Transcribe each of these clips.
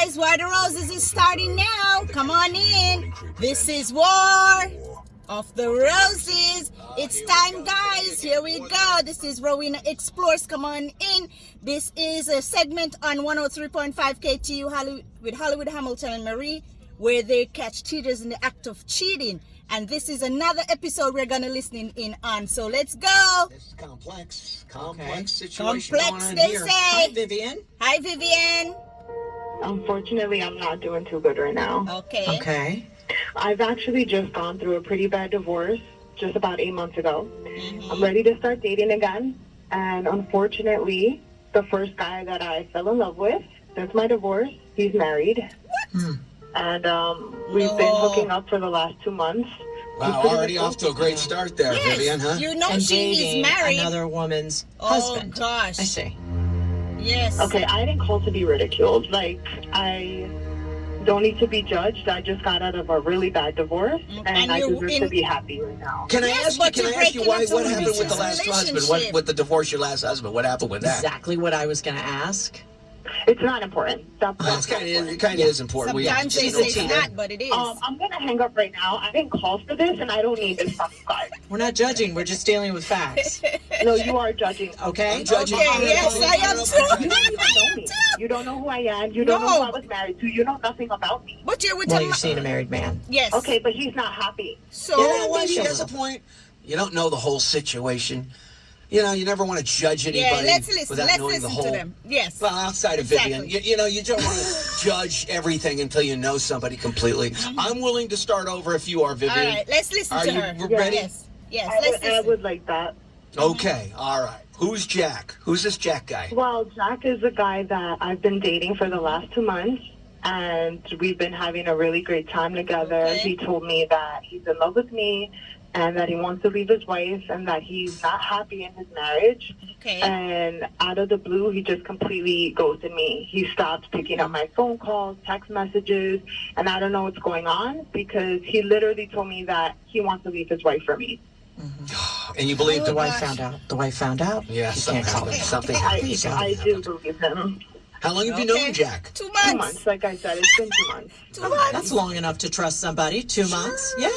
guys, War of the Roses is starting now. Come on in. This is War of the Roses. It's time, guys. Here we go. This is Rowena Explores. Come on in. This is a segment on 103.5 KTU Hollywood, with Hollywood Hamilton and Marie, where they catch cheaters in the act of cheating. And this is another episode we're going to listen in on. So let's go. This is complex situation. Complex, they here. say. Hi, Vivian. Hi, Vivian. Unfortunately, I'm not doing too good right now. Okay. I've actually just gone through a pretty bad divorce just about 8 months ago. I'm ready to start dating again. And unfortunately, the first guy that I fell in love with, since my divorce, he's married. What? And we've been hooking up for the last 2 months. Wow, already off to a great start there, Yes, Vivian, huh? you know And she's dating married. another woman's Oh, husband. gosh. I see. Yes. Okay, I didn't call to be ridiculed. Like, I don't need to be judged. I just got out of a really bad divorce, And and I you're deserve in- to be happy right now. Can I Yes, ask you? but Can you're I ask you breaking why? up What some happened with the business last husband? relationship. With the divorce, your last husband? What happened with that? Exactly what I was going to ask. It's not important. Well, it kind of is important. Sometimes they She's a say it's cheater. not, but it is. I'm gonna hang up right now. I didn't call for this, and I don't need this stuff, guys. We're not judging. We're just dealing with facts. No, you are judging. Okay? I'm judging. Okay, yes, I am too. You don't even know me. You don't know who I am. You don't know who I was married to. You know nothing about me. But you're with Well, a you've seen a married man. Yes. Okay, but he's not happy. So You know what? She has a point. You don't know the whole situation. You know, you never want to judge anybody yeah, let's listen. without Let's knowing the listen whole. to them. Yes. Well, outside of Exactly. Vivian, you know, you don't want to judge everything until you know somebody completely. I'm willing to start over if you are, Vivian. All right, let's listen Are to you her. ready? Yes. Yes. I Let's listen. would like that. Okay, all right. Who's Jack? Who's this Jack guy? Well, Jack is a guy that I've been dating for the last 2 months, and we've been having a really great time together. Okay. He told me that he's in love with me and that he wants to leave his wife and that he's not happy in his marriage. Okay. And out of the blue, he just completely ghosted me. He stopped picking up my phone calls, text messages, and I don't know what's going on because he literally told me that he wants to leave his wife for me. And you believe Oh, the The wife? wife found out. The wife found out. Yeah, You something can't call happened. it. Something I, happened. I do believe him. How long have you Okay. known Jack? 2 2 months. months, like I said, it's been 2 months. 2 months. That's long enough to trust somebody. 2 months? Yeah.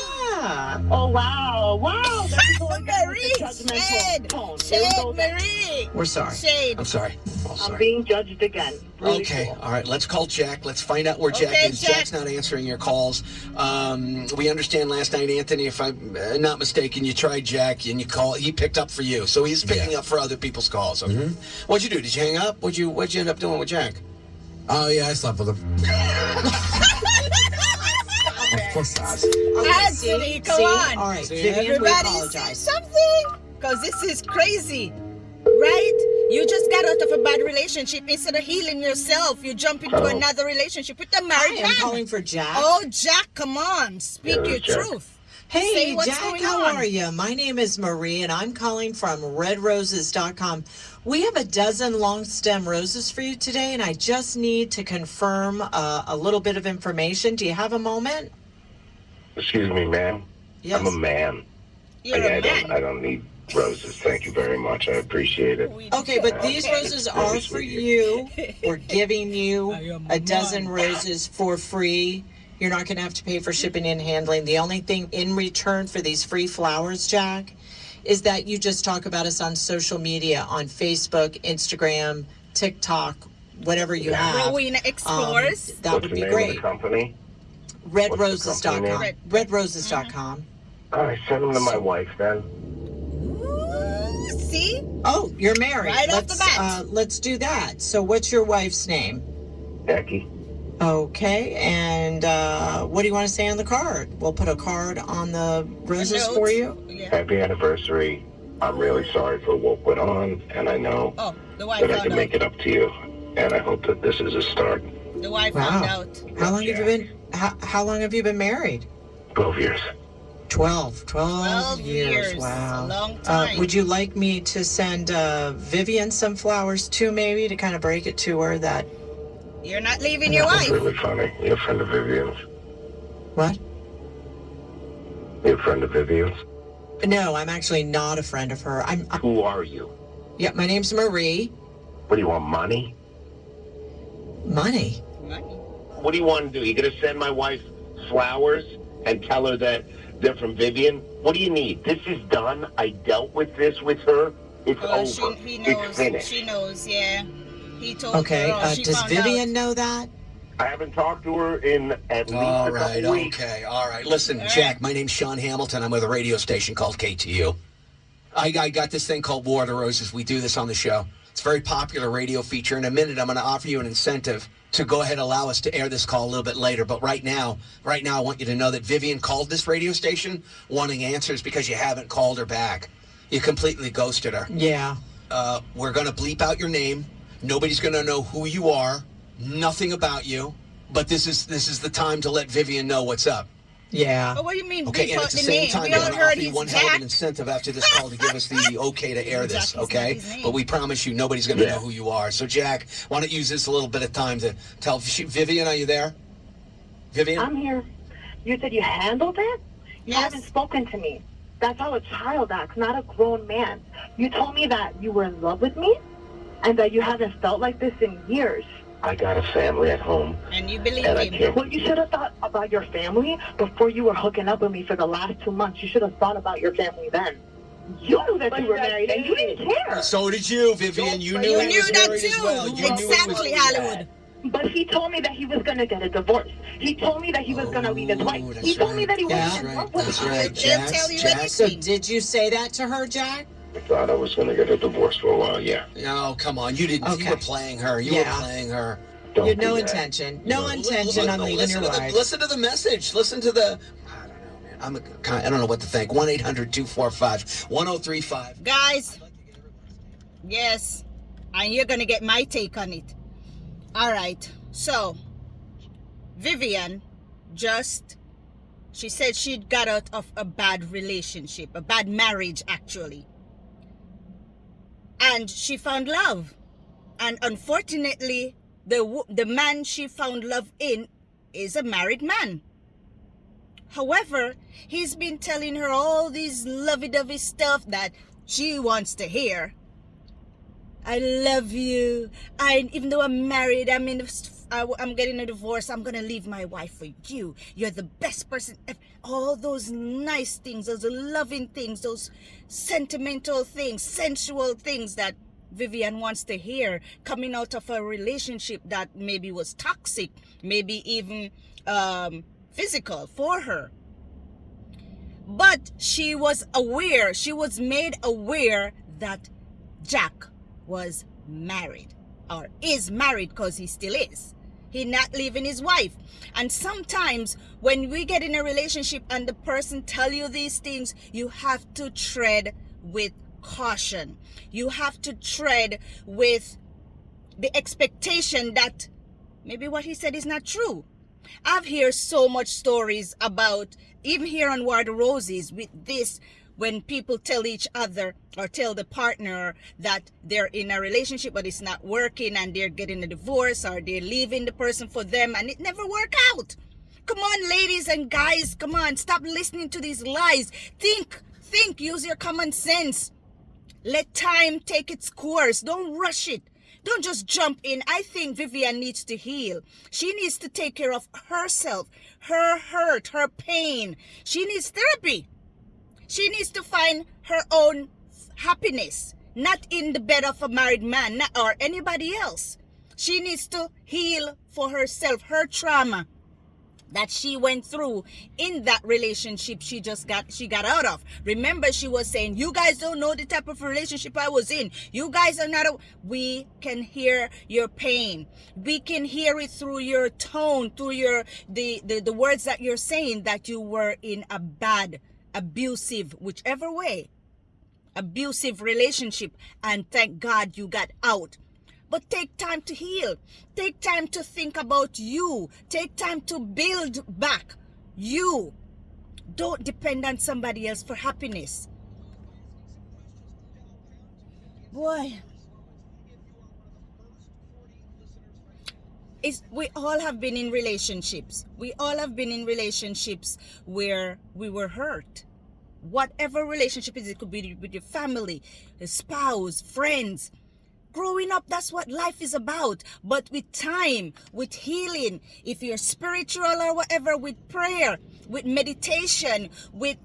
Oh, wow. Wow. There we go again with the Marie. judgmental Shade. tone. There we Shade, go again. Marie. We're sorry. Shade. I'm sorry. Oh, I'm sorry. being judged again. Really Okay, cool. all right. Let's call Jack. Let's find out where Jack Okay, is. Jack. Jack's not answering your calls. We understand last night, Anthony, if I'm not mistaken, you tried Jack and you call. He picked up for you, so he's picking up for other people's calls. Okay. What'd you do? Did you hang up? What'd you end up doing with Jack? Oh, yeah, I slept with him. Of course not. Anthony, come on. All right, See? Vivian, we Everybody say apologize. something, because this is crazy, right? You just got out of a bad relationship. Instead of healing yourself, you jump into another relationship with a married I man. am calling for Jack. Oh, Jack, come on. Speak your truth. Say Hey, what's Jack, going how on. are you? My name is Marie, and I'm calling from redroses.com. We have a dozen long stem roses for you today, and I just need to confirm a little bit of information. Do you have a moment? Excuse me, ma'am. Yes. I'm a man. You're a man. I don't need roses. Thank you very much. I appreciate it. Okay, but these roses are Very for sweet. you. We're giving you I am a dozen mine. roses for free. You're not going to have to pay for shipping and handling. The only thing in return for these free flowers, Jack, is that you just talk about us on social media, on Facebook, Instagram, TikTok, whatever you have. Rowena Explores. That What's would the be name great. of the company? What's the company Redroses.com. name? Redroses.com. All right, send them to my wife then. Ooh, see? Oh, you're married. Right off the bat. Let's do that. So what's your wife's name? Becky. Okay, and what do you want to say on the card? We'll put a card on the roses Note. for you. Yeah. Happy anniversary. I'm really sorry for what went on, and I know Oh, the wife that I found can make out. it up to you. And I hope that this is a start. The wife Wow. found out. How long have you been? How long have you been married? 12 years. 12 12 years. Wow. A long time. Would you like me to send Vivian some flowers too, maybe, to kind of break it to her that You're not leaving your That's wife. really funny. You're a friend of Vivian's. what? You're a friend of Vivian's? No, I'm actually not a friend of her. I'm Who are you? yeah, my name's Marie. What do you want, money? Money. Money. What do you want to do? You gonna send my wife flowers and tell her that they're from Vivian? What do you need? This is done. I dealt with this with her. It's over. He It's knows. finished. She knows. Yeah. He told Okay. her. She Does found Vivian out. know that? I haven't talked to her in at least All a right, couple weeks. okay, all right. Listen, All Jack, right. my name's Sean Hamilton. I'm with a radio station called KTU. I got this thing called War of the Roses. We do this on the show. It's a very popular radio feature. In a minute, I'm going to offer you an incentive to go ahead and allow us to air this call a little bit later. But right now, I want you to know that Vivian called this radio station wanting answers because you haven't called her back. You completely ghosted her. Yeah. We're going to bleep out your name. Nobody's going to know who you are, nothing about you. But this is the time to let Vivian know what's up. Yeah. But what do you mean? Okay, beef and out at the the same name? time, We we're all going to heard offer you he's one hell of an Jack. incentive after this call to give us the okay to air this, Jack is not okay? his name. But we promise you, nobody's going to Yeah. know who you are. So, Jack, why don't you use this a little bit of time to tell Vivian, are you there? Vivian? I'm here. You said you handled it? You Yes. haven't spoken to me. That's how a child acts, not a grown man. You told me that you were in love with me and that you haven't felt like this in years. I got a family at home, And you believe and I him. can't. Well, you should have thought about your family before you were hooking up with me for the last 2 months. You should have thought about your family then. You knew that you were married and you didn't care. So did you, Vivian. You knew You he knew was that married as too. well. You knew it was Exactly, Hollywood. But he told me that he was going to get a divorce. He told me that he was going to leave his wife. Oh, He that's told me right. that he Yeah. wasn't in love with That's me. right, They'll Jack. tell you Jack. So anything. did you say that to her, Jack? I thought I was going to get a divorce for a while, yeah. No, come on. You didn't. You Okay. were playing her. You Yeah. were playing her. Don't You had no do that. intention. No intention on leaving your wife. Listen to the message. Listen to the. I don't know, man. I don't know what to think. 1-800-245-1035. Guys, yes, and you're gonna get my take on it. All right, so Vivian she said she got out of a bad relationship, a bad marriage actually, and she found love, and unfortunately the man she found love in is a married man. However, he's been telling her all these lovey-dovey stuff that she wants to hear. I love you. Even though I'm married, I'm getting a divorce. I'm gonna leave my wife for you. You're the best person ever. All those nice things, those loving things, those sentimental things, sensual things that Vivian wants to hear coming out of a relationship that maybe was toxic, maybe even physical for her. But she was aware, she was made aware that Jack was married, or is married, because he still is. He's not leaving his wife. And sometimes when we get in a relationship and the person tell you these things, you have to tread with caution. You have to tread with the expectation that maybe what he said is not true. I've heard so much stories about, even here on War of the Roses, with this, when people tell each other or tell the partner that they're in a relationship but it's not working and they're getting a divorce or they're leaving the person for them and it never work out. Come on, ladies and guys, come on, stop listening to these lies. Think, use your common sense. Let time take its course. Don't rush it. Don't just jump in. I think Vivian needs to heal. She needs to take care of herself, her hurt, her pain. She needs therapy. She needs to find her own happiness, not in the bed of a married man or anybody else. She needs to heal for herself, her trauma that she went through in that relationship she got out of. Remember, she was saying, you guys don't know the type of relationship I was in. You guys are not we can hear your pain. We can hear it through your tone, through your the words that you're saying, that you were in a bad, abusive, whichever way, abusive relationship, and thank God you got out. But take time to heal. Take time to think about you. Take time to build back you. Don't depend on somebody else for happiness. Boy, we all have been in relationships. We all have been in relationships where we were hurt. Whatever relationship it is, it could be with your family, a spouse, friends. Growing up, that's what life is about. But with time, with healing, if you're spiritual or whatever, with prayer, with meditation, with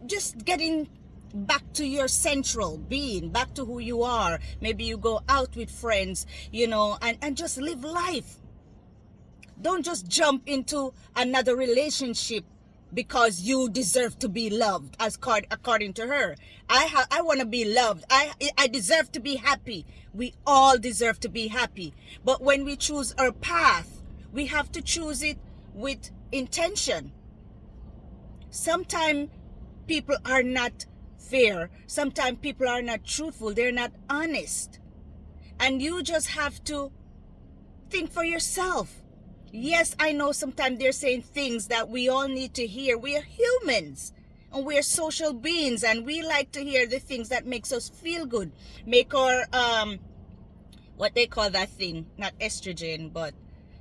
just getting back to your central being, back to who you are. Maybe you go out with friends, you know, and just live life. Don't just jump into another relationship because you deserve to be loved, as according to her. I want to be loved. I deserve to be happy. We all deserve to be happy. But when we choose our path, we have to choose it with intention. Sometimes people are not fair. Sometimes people are not truthful. They're not honest. And you just have to think for yourself. Yes, I know sometimes they're saying things that we all need to hear. We are humans and we are social beings, and we like to hear the things that makes us feel good. Make our, what they call that thing, not estrogen, but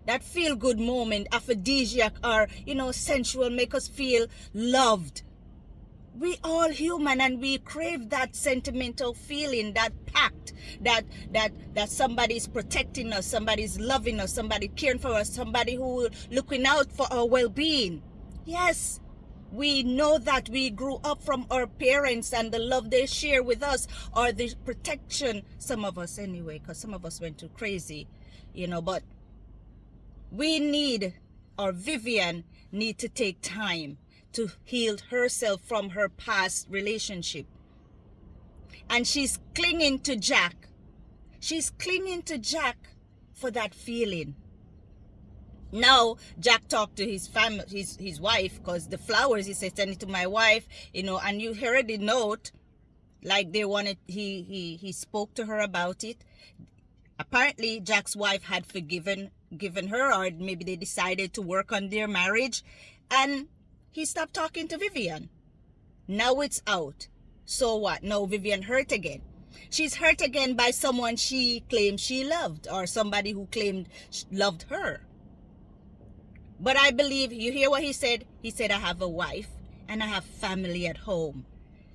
that feel good moment, aphrodisiac, or, you know, sensual, make us feel loved. We all human, and we crave that sentimental feeling, that pact, that somebody's protecting us, somebody's loving us, somebody caring for us, somebody who looking out for our well-being. Yes, we know that we grew up from our parents and the love they share with us, or the protection, some of us anyway, because some of us went too crazy, you know, but we need, or Vivian need to take time to heal herself from her past relationship. And she's clinging to Jack. She's clinging to Jack for that feeling. Now, Jack talked to his family, his wife, because the flowers, he said, send it to my wife, you know, and you heard the note, like they wanted, he spoke to her about it. Apparently, Jack's wife had given her, or maybe they decided to work on their marriage, and he stopped talking to Vivian. Now it's out. So what? Now Vivian hurt again. She's hurt again by someone she claimed she loved, or somebody who claimed loved her. But I believe, you hear what he said? He said, I have a wife and I have family at home.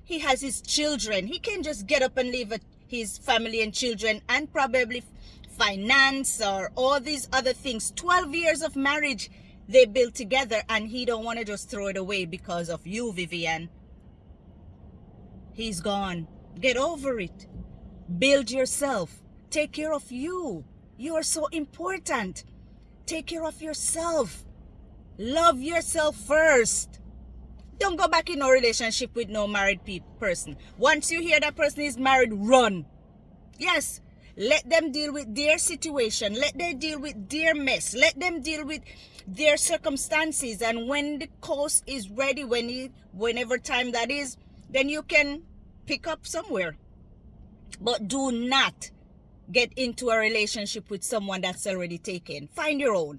He has his children. He can just get up and leave his family and children and probably finance or all these other things. 12 years of marriage they built together, and he don't want to just throw it away because of you, Vivian. He's gone. Get over it. Build yourself. Take care of you. You are so important. Take care of yourself. Love yourself first. Don't go back in a relationship with no married person. Once you hear that person is married, run. Yes. Let them deal with their situation. Let them deal with their mess. Let them deal with their circumstances. And when the coast is ready, whenever time that is, then you can pick up somewhere. But do not get into a relationship with someone that's already taken. Find your own.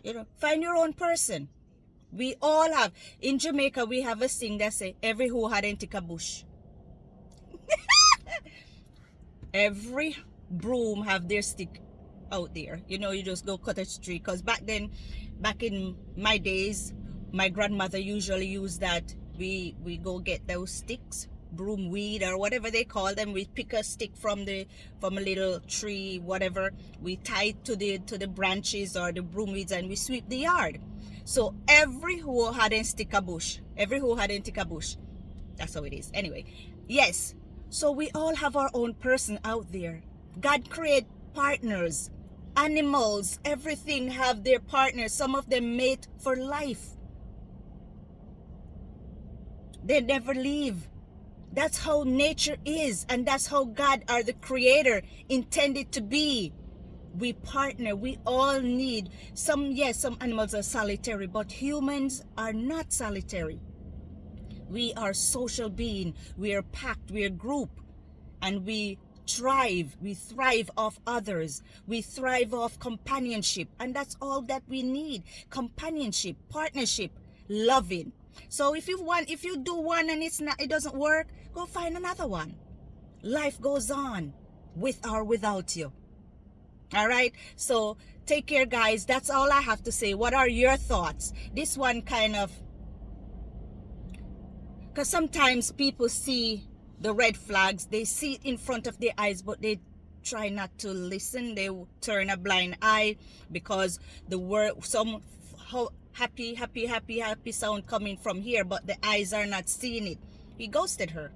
You know, find your own person. We all have. In Jamaica, we have a thing that say, every hoe had a tick a bush. Every broom have their stick out there. You know, you just go cut a tree. Because back in my days, my grandmother usually used that. We go get those sticks, broom weed or whatever they call them. We pick a stick from a little tree, whatever. We tie it to the branches or the broom weeds, and we sweep the yard. So every hoe had a stick a bush. Every hoe had a stick a bush. That's how it is. Anyway, yes. So we all have our own person out there. God created partners, animals, everything have their partners. Some of them mate for life. They never leave. That's how nature is, and that's how God, or the creator, intended to be. We partner. We all need some animals are solitary, but humans are not solitary. We are social being. We are packed. We are group, and we thrive. We thrive off others. We thrive off companionship, and that's all that we need: companionship, partnership, loving. So if you do one and it doesn't work, go find another one. Life goes on, with or without you. All right. So take care, guys. That's all I have to say. What are your thoughts? This one kind of. Because sometimes people see the red flags. They see it in front of their eyes, but they try not to listen. They turn a blind eye because the word, some happy sound coming from here, but the eyes are not seeing it. He ghosted her.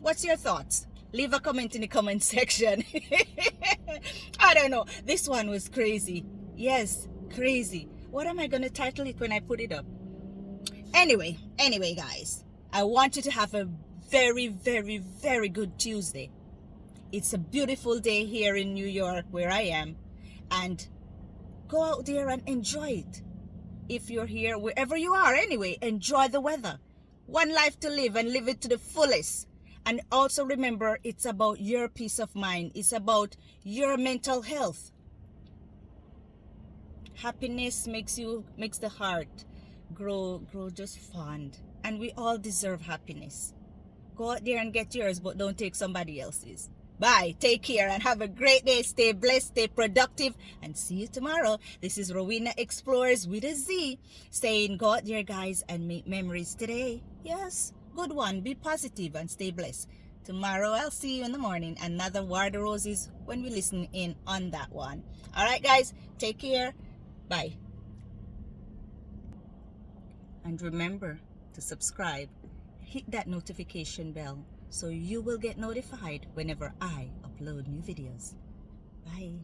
What's your thoughts? Leave a comment in the comment section. I don't know. This one was crazy. Yes, crazy. What am I going to title it when I put it up? Anyway, guys, I want you to have a very, very, very good Tuesday. It's a beautiful day here in New York where I am, and go out there and enjoy it. If you're here, wherever you are anyway, enjoy the weather. One life to live and live it to the fullest. And also remember, it's about your peace of mind. It's about your mental health. Happiness makes the heart grow just fond. And we all deserve happiness. Go out there and get yours, but don't take somebody else's. Bye. Take care and have a great day. Stay blessed, stay productive, and see you tomorrow. This is Rowena Explores with a Z, saying go out there, guys, and make memories today. Yes, good one. Be positive and stay blessed. Tomorrow I'll see you in the morning. Another War the Roses when we listen in on that one. All right, guys. Take care. Bye. And remember to subscribe. Hit that notification bell so you will get notified whenever I upload new videos. Bye.